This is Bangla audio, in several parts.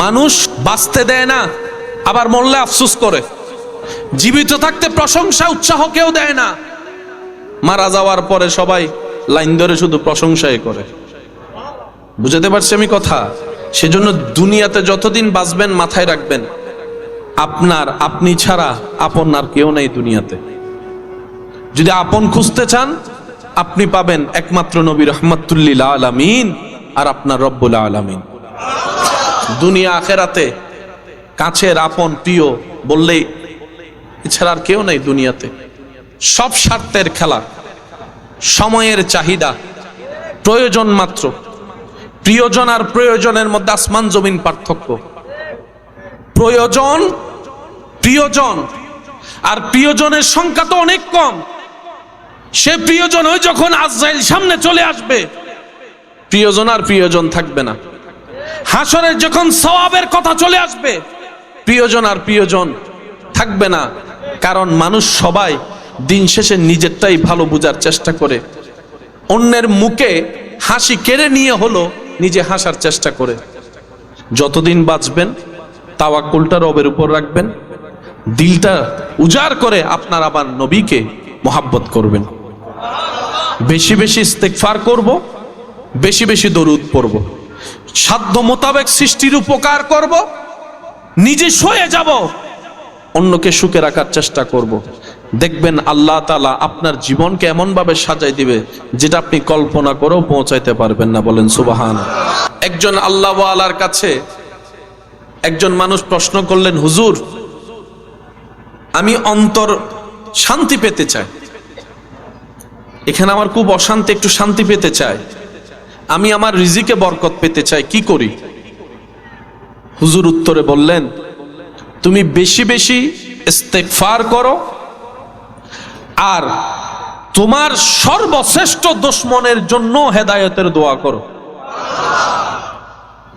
মানুষ বাঁচতে দেয় না, আবার মরলে আফসোস করে। জীবিত থাকতে প্রশংসা উৎসাহ কেউ দেয় না, মারা যাওয়ার পরে সবাই লাইন ধরে শুধু প্রশংসাই করে। বুঝতে পারছি আমি কথা? সেজন্য দুনিয়াতে যতদিন বাঁচবেন মাথায় রাখবেন, আপনি ছাড়া আপন আর কেউ নেই দুনিয়াতে। যদি আপন খুঁজতে চান, আপনি পাবেন একমাত্র নবী রাহমাতুল লিল আলামিন আর আপনার রব্বুল আলামিন। দুনিয়া আখেরাতে কাছের আপন প্রিয় বললেই এছাড়া আর কেউ নেই দুনিয়াতে। সব স্বার্থের খেলা, সময়ের চাহিদা, প্রয়োজন মাত্র। প্রিয়জন আর প্রয়োজনের মধ্যে আসমান জমিন পার্থক্য। প্রয়োজন, প্রিয়জন, আর প্রিয়জনের সংখ্যা তো অনেক কম। সে প্রিয়জন ওই যখন আজরাইল সামনে চলে আসবে, প্রিয়জন আর প্রিয়জন থাকবে না। হাসরের যখন সওয়াবের কথা চলে আসবে, প্রিয়জন আর প্রিয়জন থাকবে না। কারণ মানুষ সবাই দিন শেষে নিজেরটাই ভালো বোঝার চেষ্টা করে, অন্যের মুখে হাসি কেড়ে নিয়ে হলো নিজে হাসার চেষ্টা করে। যতদিন বাঁচবেন তাওয়াক্কুলটা রবের উপর রাখবেন, দিলটা উজাড় করে আপনার আবার নবীকে মহাব্বত করবেন। বেশি বেশি ইস্তেগফার করব, বেশি বেশি দরুদ পড়ব, সাধ্য মোতাবেক সৃষ্টির উপকার করব, নিজে সয়ে যাব, অন্যকে সুখে রাখার চেষ্টা করব। দেখবেন আল্লাহ তাআলা আপনার জীবনকে এমন ভাবে সাজাই দিবে যেটা আপনি কল্পনা করেও পৌঁছাইতে পারবেন না। বলেন সুবহানাল্লাহ। একজন আল্লাহ ওয়ালার কাছে একজন মানুষ প্রশ্ন করলেন, হুজুর, আমি অন্তর শান্তি পেতে চাই, এখানে আমার খুব অশান্তি, একটু শান্তি পেতে চাই, আমি আমার রিজিকে বরকত পেতে চাই, কি করি? হুজুর উত্তরে বললেন, তুমি বেশি বেশি ইস্তেগফার করো আর তোমার সর্বশ্রেষ্ঠ দুশমনের জন্য হেদায়েতের দোয়া করো।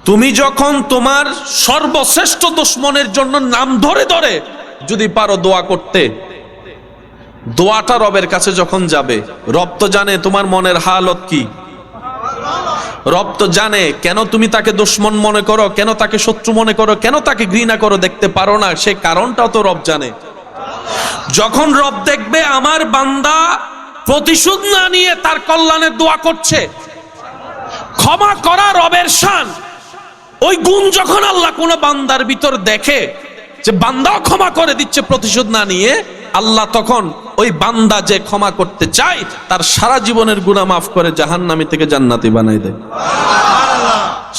তুমি যখন তোমার সর্বশ্রেষ্ঠ দুশমনের জন্য নাম ধরে ধরে যদি পারো দোয়া করতে, দোয়াটা রবের কাছে যখন যাবে, রব তো জানে তোমার মনের হালত কি। রব তো জানে কেন তুমি তাকে দুশমন মনে করো, কেন তাকে শত্রু মনে করো, কেন তাকে ঘৃণা করো, দেখতে পারো না, সে কারণটাও তো রব জানে। যখন রব দেখবে আমার বান্দা প্রতিশোধ না নিয়ে তার কল্যাণের দোয়া করছে, ক্ষমা করা রবের শান, ওই গুণ যখন আল্লাহ কোন বান্দার ভিতর দেখে যে বান্দাও ক্ষমা করে দিচ্ছে প্রতিশোধ না নিয়ে, আল্লাহ তখন ওই বান্দা যে ক্ষমা করতে চায় তার সারা জীবনের গুনাহ মাফ করে জাহান্নামী থেকে জান্নাতি বানাই দেয়।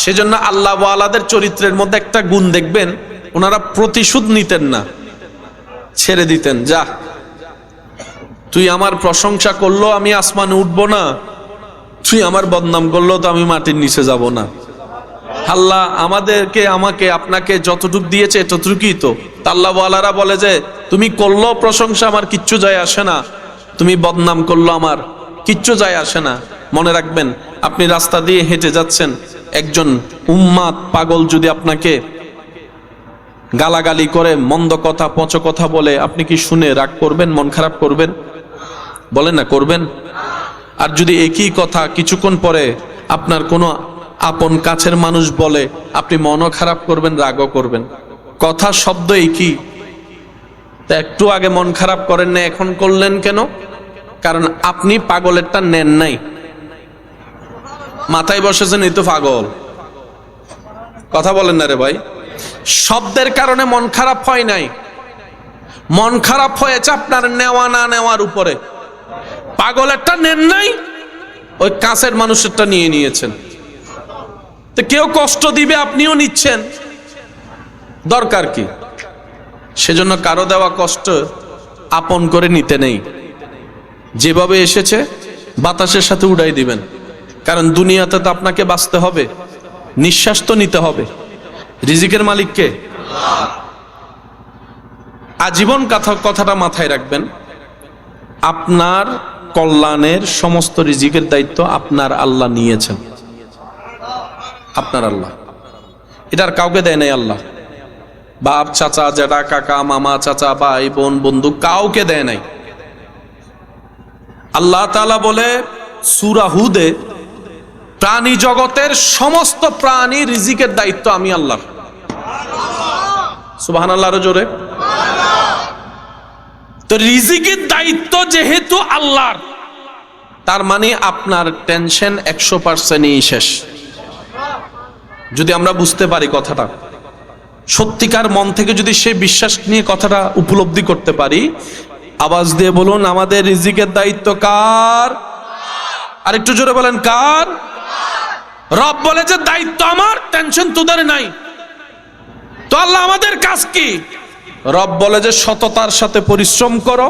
সেজন্য আল্লাহ ওয়ালাদের চরিত্রের মধ্যে একটা গুণ দেখবেন, ওনারা প্রতিশোধ নিতেন না, ছেড়ে দিতেন। যা, তুই আমার প্রশংসা করলো আমি আসমানে উঠবো না, তুই আমার বদনাম করলো তো আমি মাটির নিচে যাব না। আল্লাহ আমাকে আপনাকে যতটুকু দিয়েছে ততটুকুই তো। আল্লাহ ওয়ালারা বলে যে তুমি করলো প্রশংসা আমার কিচ্ছু যায় আসে না, তুমি বদনাম করলো আমার কিচ্ছু যায় আসে না। মনে রাখবেন, আপনি রাস্তা দিয়ে হেঁটে যাচ্ছেন, একজন উম্মাদ পাগল যদি আপনাকে গালাগালি করে, মন্দ কথা পচ কথা বলে, আপনি কি শুনে রাগ করবেন, মন খারাপ করবেন? বলেন না, করবেন? আর যদি একই কথা কিছুক্ষণ পরে আপনার কোনো আপন কাছের মানুষ বলে, আপনি মনও খারাপ করবেন, রাগও করবেন। কথা শব্দ একই। তা একটু আগে মন খারাপ করেন না, এখন করলেন কেন? কারণ আপনি পাগলেরটা নেন নাই, মাথায় বসেছেন এই তো পাগল। কথা বলেন না রে ভাই। শব্দের কারণে মন খারাপ হয় নাই, মন খারাপ হয়েছে আপনার নেওয়া না নেওয়ার উপরে। পাগলেরটা নেন নাই, ওই কাছের মানুষেরটা নিয়ে নিয়েছেন। তো কেউ কষ্ট দিবে, আপনিও নিচ্ছেন, দরকার কি? সেজন্য কারো দেওয়া কষ্ট আপন করে নিতে নেই, যেভাবে এসেছে বাতাসের সাথে উড়াই দিবেন। কারণ দুনিয়াতে তো আপনাকে বাঁচতে হবে, নিঃশ্বাস তো নিতে হবে। রিজিকের মালিক কে? আজীবন কথাটা মাথায় রাখবেন, আপনার কল্যাণের সমস্ত রিজিকের দায়িত্ব আপনার আল্লাহ নিয়েছেন। আপনার আল্লাহ, এটার কাউকে দেয় নাই আল্লাহ। বাপ, চাচা, জেঠা, কাকা, মামা, চাচা, ভাই, বোন, বন্ধু, কাউকে দেয় নাই। আল্লাহ তাআলা বলে সূরা হুদে, প্রাণী জগতের সমস্ত প্রাণী রিজিকের দায়িত্ব আমি আল্লাহ। সুবহানাল্লাহ আরো জোরে। তো রিজিকের দায়িত্ব যেহেতু আল্লাহর, তার মানে আপনার টেনশন 100%ই শেষ। যদি আমরা বুঝতে পারি কথাটা, সত্যিকার মন থেকে যদি সে বিশ্বাস নিয়ে কথাটা উপলব্ধি করতে পারি, আওয়াজ দিয়ে বলুন, আমাদের রিজিকের দায়িত্ব কার? আর একটু জোরে বলেন, কার? রব বলে যে দায়িত্ব আমার, টেনশন তোদের নাই। তো আল্লাহ আমাদের কাজ কি? রব বলে যে সততার সাথে পরিশ্রম করো,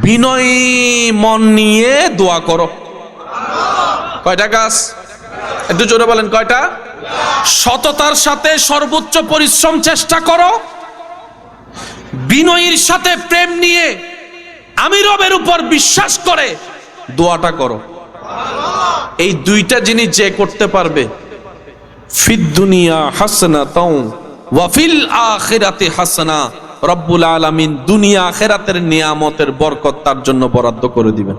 বিনয়ী মন নিয়ে দোয়া করো। কয়টা কাজ? একটু জোরে বলেন, কয়টা? সততার সাথে সর্বোচ্চ পরিশ্রম চেষ্টা করো, বিনয়ীর সাথে প্রেম নিয়ে আমি রবের উপর বিশ্বাস করে দোয়াটা করো। এই দুইটা জিনিস যে করতে পারবে, ফিদ দুনিয়া হাসনাতাও ওয়া ফিল আখিরাতি হাসানা, রব্বুল আলামিন দুনিয়া আখিরাতের নিয়ামতের বরকত তার জন্য বরাদ্দ করে দিবেন।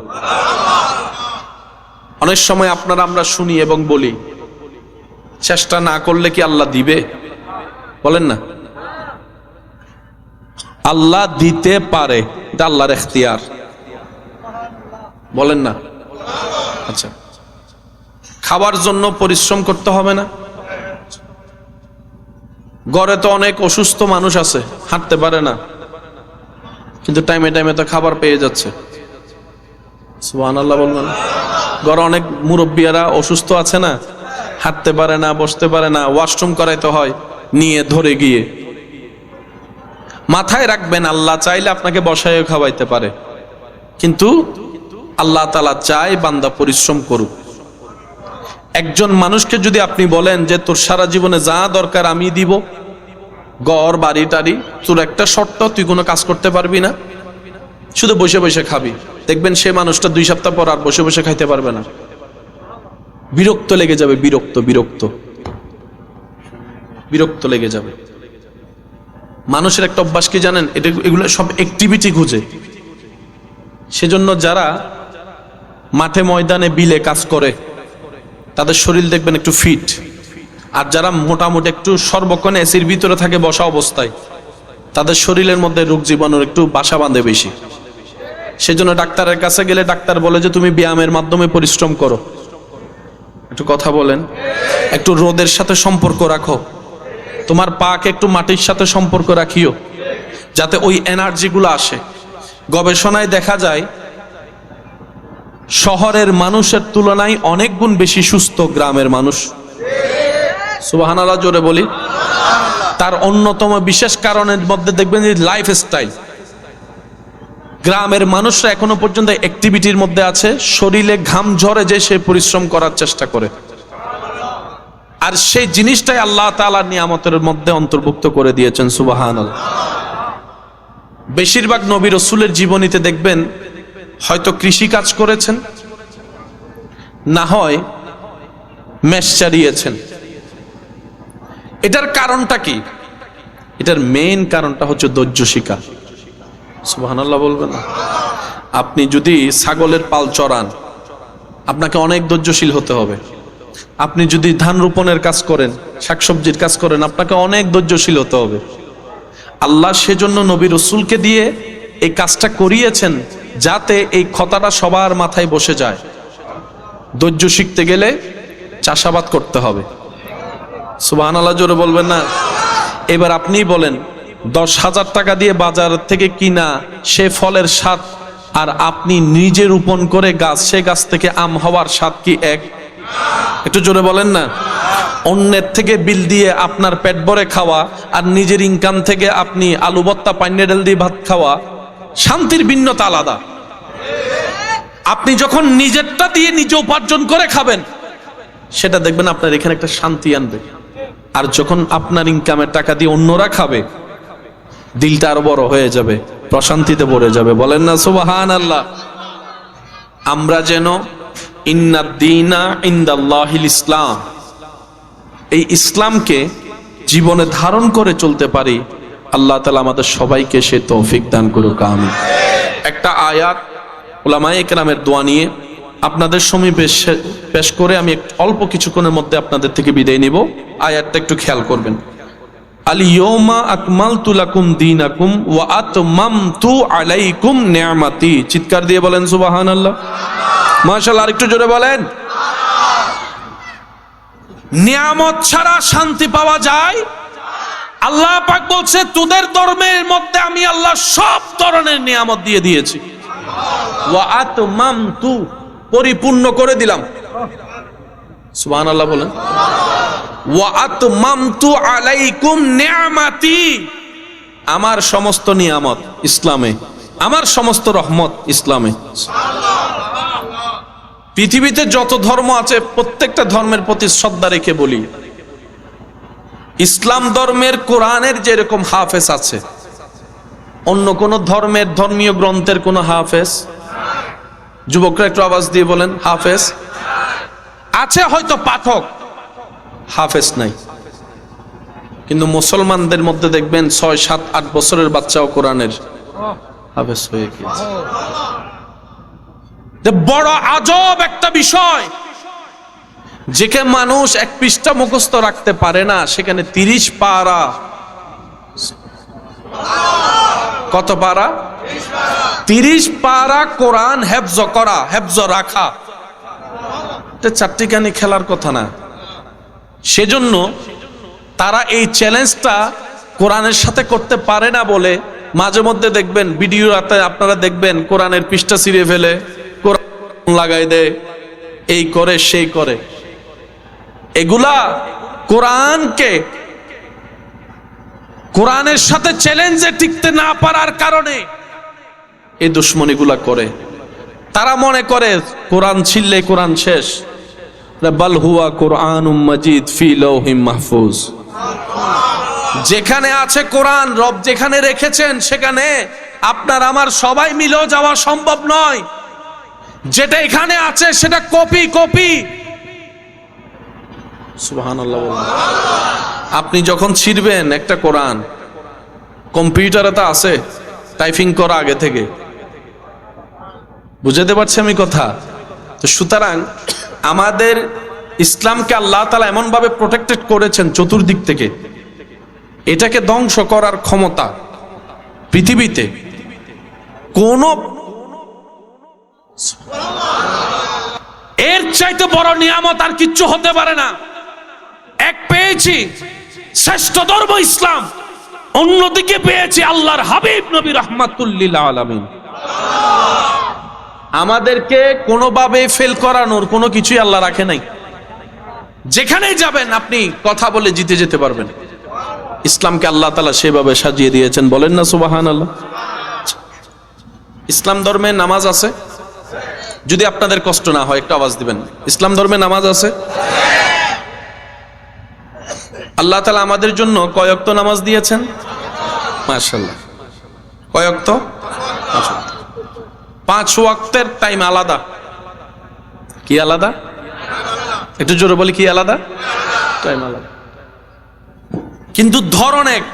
অনেক সময় আপনারা আমরা শুনি এবং বলি, চেষ্টা না করলে কি আল্লাহ দিবে? বলেন না। আল্লাহ দিতে পারে, এটা আল্লাহর এখতিয়ার। বলেন না। আচ্ছা, খাবার জন্য পরিশ্রম করতে হবে না? ঘরে তো অনেক অসুস্থ মানুষ আছে, হাঁটতে পারে না, কিন্তু টাইমে টাইমে তো খাবার পেয়ে যাচ্ছে। সুবহানাল্লাহ বলবেন। ঘরে অনেক মুরব্বিয়ারা অসুস্থ আছে না, হাঁটতে পারে না, বসতে পারে না, ওয়াশরুম করাইতে হয় নিয়ে ধরে গিয়ে। মাথায় রাখবেন, আল্লাহ চাইলে আপনাকে বসায় খাওয়াইতে পারে, কিন্তু আল্লাহ তাআলা চায় বান্দা পরিশ্রম করুক। একজন মানুষকে যদি আপনি বলেন যে তোর সারা জীবনে যা দরকার আমি দিব, ঘর বাড়ি টাড়ি, তোর একটা শর্ত, তুই কোনো কাজ করতে পারবি না, শুধু বসে বসে খাবি, দেখবেন সে মানুষটা 2 সপ্তাহ পর আর বসে বসে খাইতে পারবে না। বিরক্ত লেগে যাবে, বিরক্ত বিরক্ত বিরক্ত লেগে যাবে। মানুষের একটা অভ্যাস কি জানেন? এগুলো সব অ্যাক্টিভিটি খুঁজে। সেজন্য যারা মাঠে ময়দানে বিলে কাজ করে তাদের শরীর দেখবেন একটু ফিট, আর যারা মোটামুটি একটু সর্বক্ষণ এসির ভিতরে থাকে বসা অবস্থায়, তাদের শরীরের মধ্যে রোগ জীবাণুর একটু বাসা বাঁধে বেশি। সেজন্য ডাক্তারের কাছে গেলে ডাক্তার বলে যে তুমি ব্যায়ামের মাধ্যমে পরিশ্রম করো। একটু কথা বলেন। একটু রোদের সাথে সম্পর্ক রাখো, তোমার পাকে একটু মাটির সাথে সম্পর্ক রাখিও, যাতে ওই এনার্জিগুলো আসে। গবেষণায় দেখা যায় শহরের মানুষের তুলনায় অনেক গুণ বেশি সুস্থ গ্রামের মানুষ। সুবহানাল্লাহ জোরে বলি। তার অন্যতম বিশেষ কারণের মধ্যে দেখবেন যে লাইফস্টাইল। গ্রামের মানুষরা এখনো পর্যন্ত অ্যাক্টিভিটির মধ্যে আছে, শরীরে ঘাম ঝরে যে সে পরিশ্রম করার চেষ্টা করে, আর সেই জিনিসটাই আল্লাহ তাআলার নিয়ামতের মধ্যে অন্তর্ভুক্ত করে দিয়েছেন। সুবহানাল্লাহ। বেশিরভাগ নবী রাসূলের জীবনীতে দেখবেন হয়তো কৃষি কাজ করেছেন, না হয় মেষ চারিয়েছেন। এটার কারণটা কি? এটার মেইন কারণটা হচ্ছে ধৈর্য শিক্ষা। সুবহানাল্লাহ বলবেন না। আপনি যদি ছাগলের পাল চড়ান, আপনাকে অনেক ধৈর্যশীল হতে হবে। আপনি যদি ধান রোপণের কাজ করেন, শাকসবজির কাজ করেন, আপনাকে অনেক ধৈর্যশীল হতে হবে। আল্লাহ সেজন্য নবী রাসূলকে দিয়ে এই কাজটা করিয়েছেন, যাতে এই কথাটা সবার মাথায় বসে যায়। ধৈর্য শিখতে গেলে চাষাবাদ করতে হবে। সুবহানাল্লাহ জোরে বলবেন না। এবার আপনি বলেন, 10,000 টাকা দিয়ে বাজার থেকে কিনা সে ফলের স্বাদ, আর আপনি নিজে রোপণ করে গাছ, সে গাছ থেকে আম হওয়ার স্বাদ কি এক? একটু জোরে বলেন না। অন্যের থেকে বিল দিয়ে আপনার পেট ভরে খাওয়া, আর নিজের ইনকাম থেকে আপনি আলু ভর্তা পান্নে ডাল দিয়ে ভাত খাওয়া, শান্তির ভিন্নতা আলাদা। আপনি যখন নিজেরটা দিয়ে নিজে উপার্জন করে খাবেন, সেটা দেখবেন আপনার এখানে একটা শান্তি আনবে। আর যখন আপনার ইনকামের টাকা দিয়ে অন্যরা খাবে, দিলটা আরো বড় হয়ে যাবে, প্রশান্তিতে ভরে যাবে। বলেন না সুবহানাল্লাহ। আমরা যেন ইন্নাদ দীনা ইনদাল্লাহিল ইসলাম, এই ইসলামকে জীবনে ধারণ করে চলতে পারি। আল্লাহ তাআলা আমাদের সবাইকে সে তৌফিক দান করুক, আমিন। একটা আয়াত উলামায়ে কেরামের দোয়া নিয়ে আপনাদের সমীপে পেশ করে আমি অল্প কিছুক্ষণের মধ্যে আপনাদের থেকে বিদায় নিব। আয়াতটা একটু খেয়াল করবেন। আল-ইয়াওমা আকমালতু লাকুম দীনাকুম ওয়া আতমামতু আলাইকুম নি'মাতি। চিৎকার দিয়ে বলেন সুবহানাল্লাহ। মাশাআল্লাহ, আরেকটু জোরে বলেন। নিয়ামত ছাড়া শান্তি পাওয়া যায়? আল্লাহ পাক বলছে তোদের ধর্মের মধ্যে আমি আল্লাহ সব ধরনের নিয়ামত দিয়ে দিয়েছি। ওয়া আতমামতু, পরিপূর্ণ করে দিলাম। সুবহানাল্লাহ বলেন। ওয়া আতমামতু আলাইকুম নি'মাতি, আমার সমস্ত নিয়ামত ইসলামে, আমার সমস্ত রহমত ইসলামে। পৃথিবীতে যত ধর্ম আছে প্রত্যেকটা ধর্মের প্রতি শ্রদ্ধা রেখে বলি, ইসলাম ধর্মের কোরআনের যেরকম হাফেজ আছে, অন্য কোন ধর্মের ধর্মীয় গ্রন্থের কোন হাফেজ? যুবকরা একটু আওয়াজ দিয়ে বলেন, হাফেজ আছে হয়তো, পাঠক, হাফেজ নাই। কিন্তু মুসলমানদের মধ্যে দেখবেন 6, 7, 8 বছরের বাচ্চাও কোরআনের হাফেজ হয়ে গিয়েছে। বড় আজব একটা বিষয়, যেখানে মানুষ 1 পৃষ্ঠা মুখস্থ রাখতে পারে না, সেখানে 30 পারা, কত পারা? 30 পারা কোরআন হেফজ করা, হেফজ রাখা, এটা চারটিখানি খেলার কথা না। সেজন্য তারা এই চ্যালেঞ্জটা কোরআনের সাথে করতে পারে না বলে মাঝে মধ্যে দেখবেন ভিডিওতে আপনারা দেখবেন কোরআনের পৃষ্ঠা ছিঁড়ে ফেলে, কোরআন লাগাই দেয়, এই করে সেই করে। এগুলা কোরআনকে, কোরআনের সাথে চ্যালেঞ্জে টিকতে না পারার কারণে এই দুশ্মনীগুলা করে। তারা মনে করে কোরআন ছিললে কোরআন শেষ। বাল হুয়া কুরআনুম মাজিদ ফি লাওহিম মাহফুজ। যেখানে আছে কোরআন, রব যেখানে রেখেছেন সেখানে আপনার আমার সবাই মিলেও যাওয়া সম্ভব নয়। যেটা এখানে আছে সেটা কপি কপি। সুবহানাল্লাহ বলেন। আপনি যখন ছিড়বেন একটা কোরআন, কম্পিউটারে তো আছে টাইপিং করা আগে থেকে, বুঝাতে পারছি আমি কথা? তো সুতরাং আমাদের ইসলামকে আল্লাহ তাআলা এমন ভাবে প্রোটেক্টেড করেছেন চতুর্দিক থেকে, এটাকে ধ্বংস করার ক্ষমতা পৃথিবীতে কোন, এর চাইতে বড় নিয়ামত আর কিচ্ছু হতে পারে না। এক পেয়েছি শ্রেষ্ঠ ধর্ম ইসলাম, অন্যদিকে পেয়েছি আল্লাহর হাবিব নবী রাহমাতুল লিল আলামিন। আমাদেরকে কোনোভাবে ফেল করানোর কোনো কিছুই আল্লাহ রাখে নাই। যেখানেই যাবেন আপনি কথা বলে জিতে যেতে পারবেন। ইসলামকে আল্লাহ তাআলা সেভাবে সাজিয়ে দিয়েছেন, বলেন না সুবহানাল্লাহ। ইসলাম ধর্মে নামাজ আছে? যদি আপনাদের কষ্ট না হয় একটু আওয়াজ দিবেন। ইসলাম ধর্মে নামাজ আছে? আল্লাহ তাআলা আমাদের জন্য কয় ওয়াক্ত নামাজ দিয়েছেন? মাশাআল্লাহ। কয় ওয়াক্ত? 5 ওয়াক্তের টাইম আলাদা। কি আলাদা? একটু জোরে বলি, কি আলাদা? টাইম আলাদা, কিন্তু ধরন এক।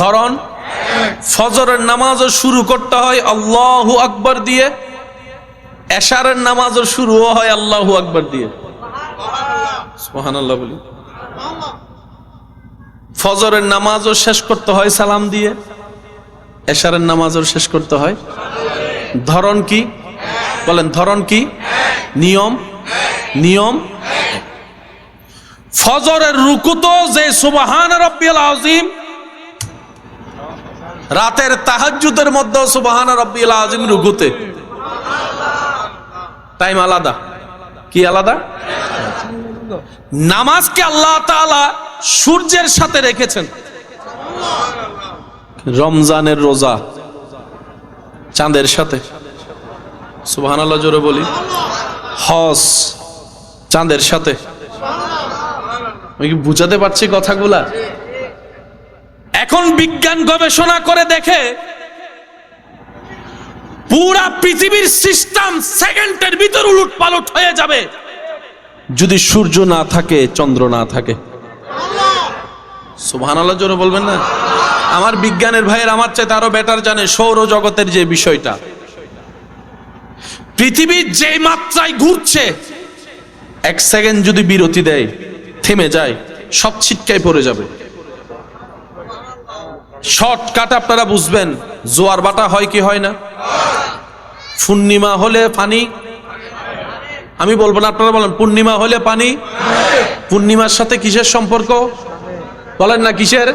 ধরন, ফজরের নামাজও শুরু করতে হয় আল্লাহু আকবার দিয়ে, এশারের নামাজও শুরু হয় আল্লাহু আকবার দিয়ে। সুবহানাল্লাহ বলি। ফজরের নামাজও শেষ করতে হয় সালাম দিয়ে, এশারের নামাজও শেষ করতে হয়। ধরন কি? বলেন ধরন কি? নিয়ম, নিয়ম। ফজরের রুকুতো যে সুবহান রাব্বিয়াল আযীম, রাতের তাহাজ্জুদের মধ্যে সুবহান রাব্বিয়াল আযীম রুকুতে টাইম আলাদা। কি আলাদা? নামাজকে আল্লাহ তাআলা সূর্যের সাথে রেখেছেন। রমজানের রোজা চাঁদের সাথে, সুবহানাল্লাহ জোরে বলি। হজ চাঁদের সাথে। আমি কি বুঝাতে পারছি কথাগুলা? এখন বিজ্ঞান গবেষণা করে দেখে পুরা পৃথিবীর সিস্টেম সেকেন্ডের ভিতর উলটপালট হয়ে যাবে যদি সূর্য না থাকে, চন্দ্র না থাকে। সুবহানাল্লাহ জোরে বলবেন না? আমার বিজ্ঞানের ভাইয়ের আমার চাইতে আরো বেটার জানে সৌরজগতের যে বিষয়টা। পৃথিবী যে মাত্রায় ঘুরছে, 1 সেকেন্ড যদি বিরতি দেয় থেমে যায়, সব ছিটকায় পড়ে যাবে। শর্টকাট আপনারা বুঝবেন, জোয়ার বাটা হয় কি হয় না? পূর্ণিমা হলে পানি, আমি বলবো না, আপনারা বলেন। পূর্ণিমা হলে পানি, পূর্ণিমার সাথে কিসের সম্পর্ক বলেন না? কিসের?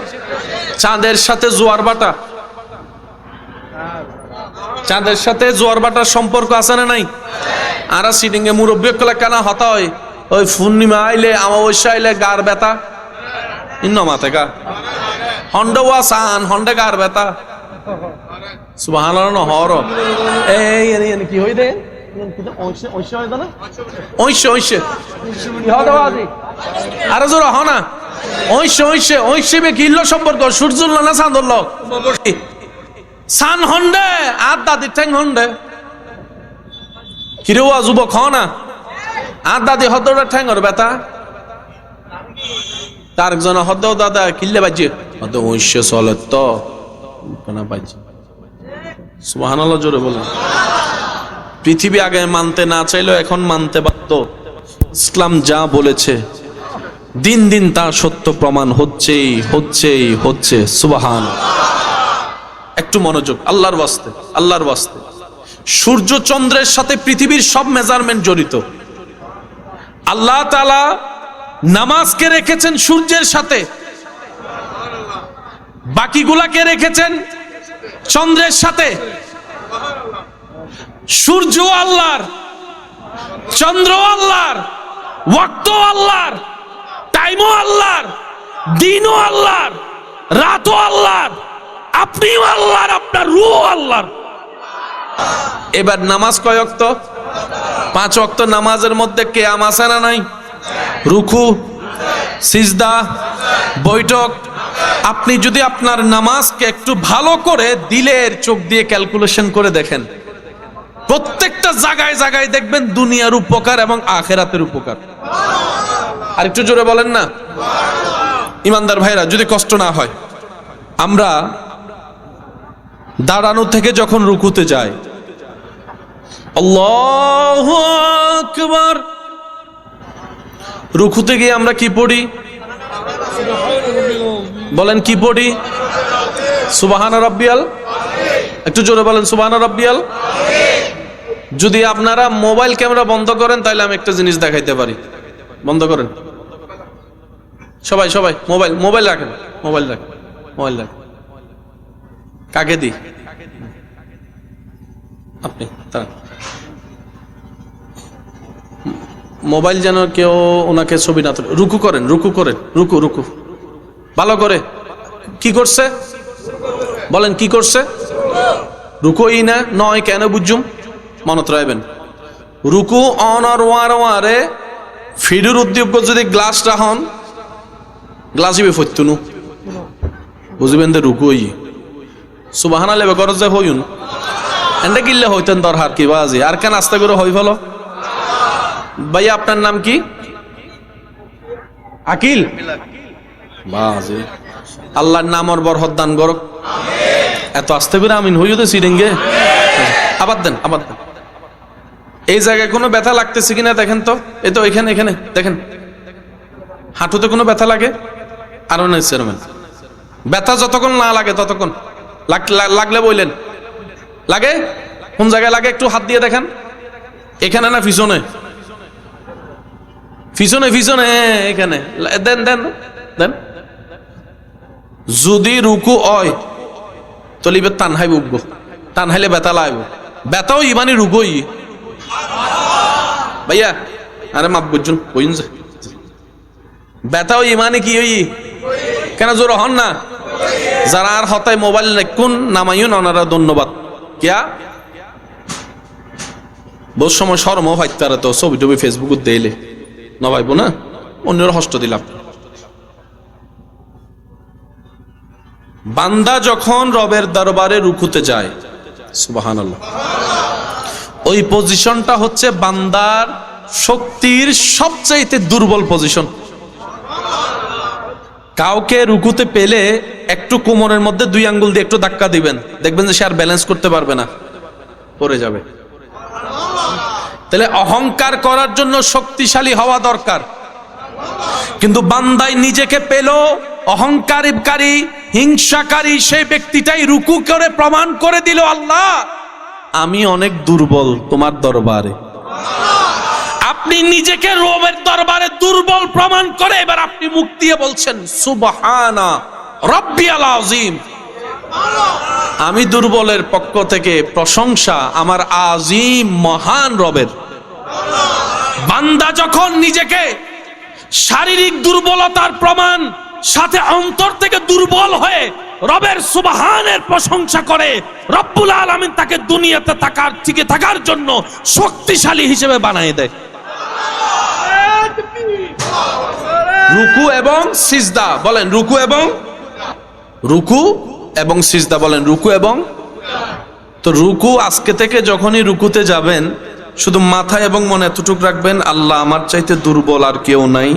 চাঁদের সাথে জোয়ার বাটা, চাঁদের সাথে জোয়ার বাটার সম্পর্ক আছে না নাই? আর সিটিং এ মুরব্বী কলা কেনা হতা হয়, ওই পূর্ণিমা আইলে অমাবস্যা আইলে গার ব্যথা, ইন্ন মাথে গা হন্ডে ওয়া সান হন্ডে গার ব্যথা, সুবহানাল্লাহ নহর এই কি হই দে আরো জোর হ না, কিল্ল সম্পর্ক সূর্য না চাঁদল সান হন্ডে আর দাদি ঠ্যাং হন্ডে কিরে ওয়া যুবক হ না, আর দাদি হদ্দটা ঠ্যাঙ্গর ব্যথা, তার একজন হদ্দ দাদা কিল্লে বাজে হদ্দ ঐশ্য চলে তো বাজে। সুবহানাল্লাহ জোরে বলেন। পৃথিবী আগে মানতে না চাইলেও এখন মানতে বাধ্য। ইসলাম যা বলেছে দিন দিন তা সত্য প্রমাণ হচ্ছেই হচ্ছেই হচ্ছে। সুবহান। একটু মনোযোগ, আল্লাহর ওয়াস্তে, আল্লাহর ওয়াস্তে। সূর্য চন্দ্রের সাথে পৃথিবীর সব মেজারমেন্ট জড়িত। আল্লাহ তাআলা নামাজকে রেখেছেন সূর্যের সাথে, বাকিগুলাকে রেখেছেন চন্দ্রের সাথে। সূর্য আল্লাহর, চন্দ্র আল্লাহর, ওয়াক্ত আল্লাহর, টাইমও আল্লাহর, দিনও আল্লাহর, রাতও আল্লাহর, আপনিও আল্লাহর, আপনার রূহ আল্লাহর। এবার নামাজ কয় ওয়াক্ত? 5 ওয়াক্ত। নামাজের মধ্যে কিয়াম আছে না নাই? রুকু, সিজদা, বৈঠক। আপনি যদি আপনার নামাজকে একটু ভালো করে দিলের চোখ দিয়ে ক্যালকুলেশন করে দেখেন, প্রত্যেকটা জায়গায় জায়গায় দেখবেন দুনিয়ার উপকার এবং আখিরাতের উপকার। আর একটু জোরে বলেন না। ইমানদার ভাইরা, যদি কষ্ট না হয়, আমরা দাঁড়ানো থেকে যখন রুকুতে যাই, আল্লাহু আকবার, রুকুতে গিয়ে আমরা কি পড়ি? বলেন কি পড়ি? সুবহানা রাব্বিয়াল। একটু জোরে বলেন সুবহানা রাব্বিয়াল। যদি আপনারা মোবাইল ক্যামেরা বন্ধ করেন তাহলে আমি একটা জিনিস দেখাইতে পারি। বন্ধ করেন সবাই, সবাই মোবাইল, মোবাইল রাখেন, মোবাইল রাখেন, মোবাইল রাখেন। কাকে দি? আপনি মোবাইল যেন কেউ ওনাকে ছবি না তোলে। রুকু করেন, রুকু করেন, রুকু রুকু ভালো করে। কি করছে বলেন? কি করছে? রুকুই না নয়, কেন বুঝুম? মনত রাখবেন। রুকু অন আর ওয়ার ওয়ারে ফিডুর উদ্যোগ যদি গ্লাস রাহন, গ্লাসিবে ফত্যুনু বুঝবেন দে রুকুই। সুবহানাল্লাহ লেবে করজ যে হইউন এন্ডা কিল্লে হইতেন দরহার কি বাজি আর কেন আস্তে করে হই ফেলো। ভাইয়া আপনার নাম কি? আকিল। বাজি আল্লাহর নাম আর বরকত দান করুক। এত আস্তে করে আমিন হইও তো সিরিঙ্গে। আবার দেন, আবার দেন। এই জায়গায় কোনো ব্যথা লাগতেছে কিনা দেখেন তো। এই তো এখানে, এখানে দেখেন হাঁটুতে কোনো ব্যথা লাগে? আরো নেই চেয়ারম্যান। ব্যথা যতক্ষণ না লাগে ততক্ষণ, লাগলে বললেন লাগে। কোন জায়গায় লাগে একটু হাত দিয়ে দেখেন। এখানে না পিছনে? পিছনে, পিছনে এখানে দেন, দেন, দেন। যদি রুকু হয় তলিবে টানহাই উঠব, টানহাইলে ব্যথা লাগবে। ব্যথাও ইমানি রুকুই ভাইয়া। আরে মাপ বুঝুন বইন যে ব্যথাও ইমানি কি হই কেন জোর হন না। যারা আর হতায় মোবাইল কোন নামাইও না ওনারা ধন্যবাদ। কিয়া বহু সময় শরমও ভাইতে আর তো ছবি টবি ফেসবুক দিলে না ভাইবো না, অন্যরা হস্ত দিলাম। বান্দা যখন রবের দরবারে রুকুতে যায়, সুবহানাল্লাহ, ওই পজিশনটা হচ্ছে বান্দার শক্তির সবচাইতে দুর্বল পজিশন। কাউকে রুকুতে পেলে একটু কোমরের মধ্যে 2 আঙ্গুল দিয়ে একটু ধাক্কা দিবেন, দেখবেন যে সে আর ব্যালেন্স করতে পারবে না, পড়ে যাবে। তাহলে অহংকার করার জন্য শক্তিশালী হওয়া দরকার, কিন্তু বান্দাই নিজেকে পেল অহংকারী হিংসাকারী, সেই ব্যক্তিটাই রুকু করে প্রমাণ করে দিল, আল্লাহ আমি অনেক দুর্বল তোমার দরবারে। আপনি নিজেকে রবের দরবারে দুর্বল প্রমাণ করে এবার আপনি মুখ দিয়ে বলছেন সুবহানা রাব্বিয়াল আযীম। আমি দুর্বলের পক্ষ থেকে প্রশংসা আমার আযীম মহান রবের। বান্দা যখন নিজেকে শারীরিক দুর্বলতার প্রমাণ সাথে অন্তর থেকে দুর্বল হয়ে রবের সুবহানের প্রশংসা করে, রব্বুল আলামিন তাকে দুনিয়াতে টিকে থাকার জন্য শক্তিশালী হিসেবে বানিয়ে দেয়। রুকু এবং সিজদা বলেন, রুকু এবং সিজদা বলেন, রুকু এবং। তো রুকু আজকে থেকে যখনই রুকুতে যাবেন শুধু মাথা এবং মনে এতটুকু রাখবেন, আল্লাহ আমার চাইতে দুর্বল আর কেউ নাই,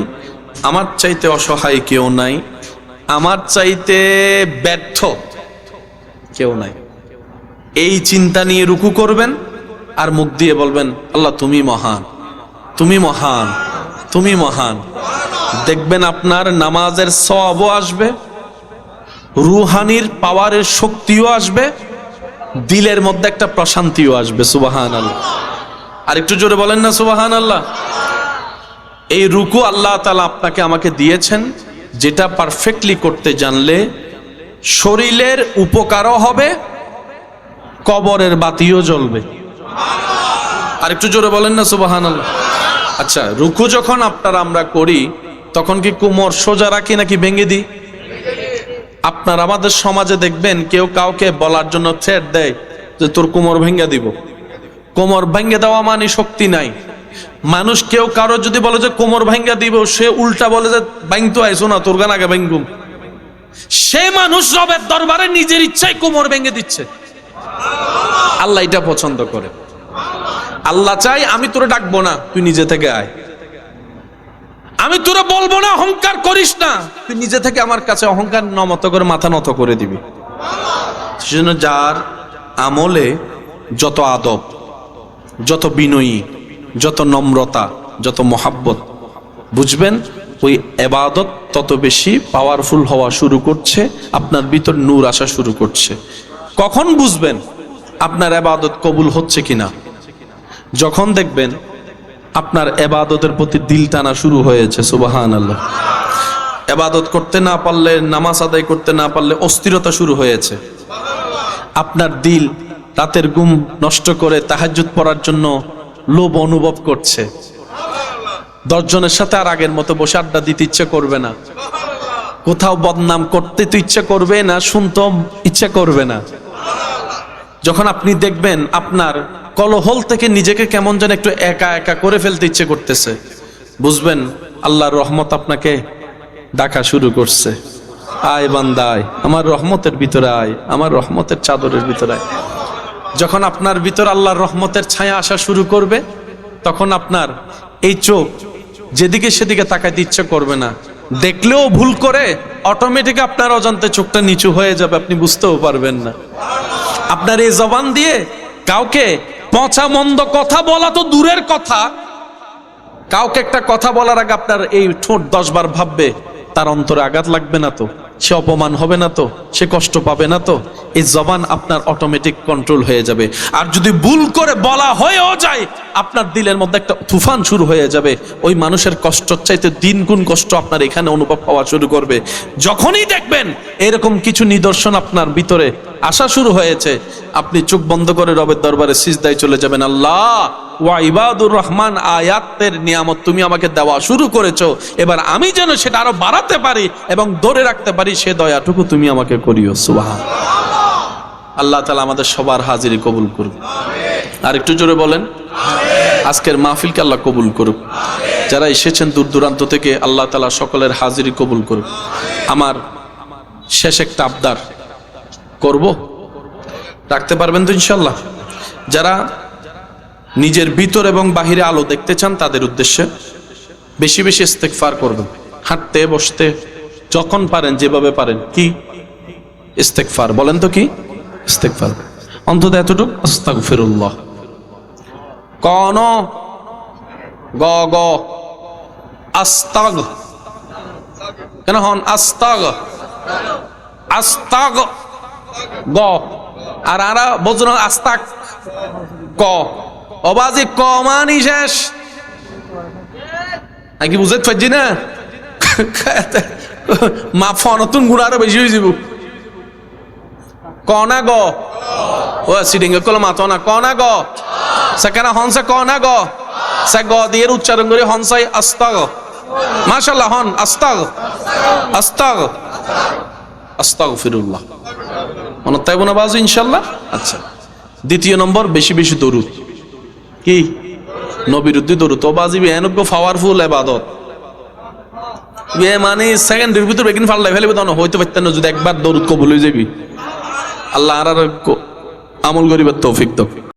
আমার চাইতে অসহায় কেউ নাই, আমার চাইতে ব্যর্থ কেউ নাই। এই চিন্তা নিয়ে রুকু করবেন আর মুখ দিয়ে বলবেন আল্লাহ তুমি মহান, তুমি মহান, তুমি মহান। দেখবেন আপনার নামাজের সওয়াবও আসবে, রুহানির পাওয়ারের শক্তিও আসবে, দিলের মধ্যে একটা প্রশান্তিও আসবে। সুবহানাল্লাহ। আর একটু জোরে বলেন না সুবহানাল্লাহ। এই রুকু আল্লাহ তাআলা আপনাকে আমাকে দিয়েছেন, যেটা পারফেক্টলি করতে জানলে শরীরের উপকারও হবে, কবরের বাতিও জ্বলবে। আর একটু জোরে বলেন না সুবহানাল্লাহ। আচ্ছা, রুকু যখন আমরা করি তখন কি কোমর সোজা রাখি নাকি ভেঙে দিই? আপনার আমাদের সমাজে দেখবেন কেউ কাউকে বলার জন্য থ্রেট দেয় যে তোর কোমর ভেঙে দিব। কোমর ভেঙে দেওয়া মানে শক্তি নাই। মানুষ কেউ কারো যদি বলে যে কোমর ভেঙে দিব, সে উল্টা বলে যে ভাঙতো আইসো না, তোর গান আগে ভাঙগুম। সে মানুষ রবের দরবারে নিজের ইচ্ছায় কোমর ভেঙে দিচ্ছে। আল্লাহ এটা পছন্দ করে। আল্লাহ চাই আমি তোরে ডাকবো না, তুই নিজে থেকে আয়। আমি তোরে বলবো না অহংকার করিস না, তুই নিজে থেকে আমার কাছে অহংকার নত করে মাথা নত করে দিবি। সেজন্য যার আমলে যত আদব, যত বিনয়ী, যত নম্রতা, যত মহাব্বত, বুঝবেন ওই ইবাদত তত বেশি পাওয়ারফুল হওয়া শুরু করছে, আপনার ভিতর নূর আসা শুরু করছে। কখন বুঝবেন আপনার ইবাদত কবুল হচ্ছে কিনা? যখন দেখবেন আপনার ইবাদতের প্রতি দিল টানা শুরু হয়েছে। সুবহানাল্লাহ। ইবাদত করতে না পারলে, নামাজ আদায় করতে না পারলে অস্থিরতা শুরু হয়েছে। আপনার দিল রাতের ঘুম নষ্ট করে তাহাজ্জুদ পড়ার জন্য লোভ অনুভব করছে। 10 জনের সাথে আর আগের মতো বসে আড্ডা দিতে ইচ্ছে করবে না, কোথাও বদনাম করতে তো ইচ্ছে করবে না, শুনতে ইচ্ছে করবে না। যখন আপনি দেখবেন আপনার কলহল থেকে নিজেকে কেমন যেন একটু একা একা করে ফেলতে ইচ্ছে করতেছে, বুঝবেন আল্লাহর রহমত আপনাকে ডাকা শুরু করছে। আয় বান্দা আয়, আমার রহমতের ভিতরে আয়, আমার রহমতের চাদরের ভিতরে আয়। যখন আপনার ভিতর আল্লাহর রহমতের ছায়া আসা শুরু করবে, তখন আপনার এই চোখ যেদিকে সেদিকে তাকাইতে ইচ্ছে করবে না। দেখলেও ভুল করে অটোমেটিক আপনার অজান্তে চোখটা নিচু হয়ে যাবে, আপনি বুঝতেও পারবেন না। আপনার এই জবান দিয়ে কাউকে পচা মন্দ কথা বলা তো দূরের কথা, কাউকে একটা কথা বলার আগে আপনার এই ঠোঁট 10 বার ভাববে তার অন্তরে আঘাত লাগবে না তো, সে অপমান হবে না তো, সে কষ্ট পাবে না তো। এই জবান আপনার অটোমেটিক কন্ট্রোল হয়ে যাবে। আর যদি ভুল করে বলা হয়েও যায়, আপনার দিলের মধ্যে একটা তুফান শুরু হয়ে যাবে। ওই মানুষের কষ্ট চাইতে 3 গুণ কষ্ট আপনার এখানে অনুভব হওয়া শুরু করবে। যখনই দেখবেন এরকম কিছু নিদর্শন আপনার ভিতরে আসা শুরু হয়েছে, আপনি চোখ বন্ধ করে রবের দরবারে সিজদায় চলে যাবেন। আল্লাহ ওয়া ইবাদুর রহমান আয়াতের নিয়ামত তুমি আমাকে দেওয়া শুরু করেছো, এবার আমি যেন সেটা আরো বাড়াতে পারি এবং ধরে রাখতে পারি, সে দয়াটুকু তুমি আমাকে করিও। সুবহানাল্লাহ। আল্লাহ তাআলা আমাদের সবার হাজিরি কবুল করুক। আর একটু জোরে বলেন আমিন। আজকের মাহফিলকে আল্লাহ কবুল করুক। যারা এসেছেন দূর দূরান্ত থেকে, আল্লাহ তাআলা সকলের হাজিরি কবুল করুক। আমার শেষ একটা আবদার করব, রাখতে পারবেন তো ইনশাআল্লাহ? যারা নিজের ভিতর এবং বাহিরে আলো দেখতে চান তাদের উদ্দেশ্যে বেশি বেশি ইস্তেগফার করবেন। হাঁটতে বসতে যখন পারেন, যেভাবে পারেন, কি ইস্তেগফার বলেন তো, কি ইস্তেগফার? অন্তত এতটুকু আস্তাগফিরুল্লাহ। কোন গ গ আস্তাগ কেন হন আস্তাগ আস্তাগ গ আর আরা বজ্র আস্তাক ক অবাজি ক মানি শেষ নাকি বুঝতে পারছি না মা ফনতুন গুণ আরো বেশি হয়ে যাব ক না গ ও সিডিং কল মাতো না ক না গ সেখানে হনসে ক না গ সে গ দিয়ে উচ্চারণ করে হনসাই আস্তাগ মাশাআল্লাহ হন আস্তাগ আস্তাগ আস্তাগফিরুল্লাহ মনে তাইব না বাজু ইনশাআল্লাহ। আচ্ছা দ্বিতীয় নম্বর বেশি বেশি দরুদ কি নবীর উদ্দি দরুদ ও বাজিবি এনক পাওয়ারফুল ইবাদত এ মানে সেকেন্ডের ভিতর বেগিন ফাল্লাই ফেলবে তখন হইতে পারতেন না যদি একবার দরুদ কবুল হয়ে যাবি আল্লাহ আর আমল করিবার তৌফিক দাও।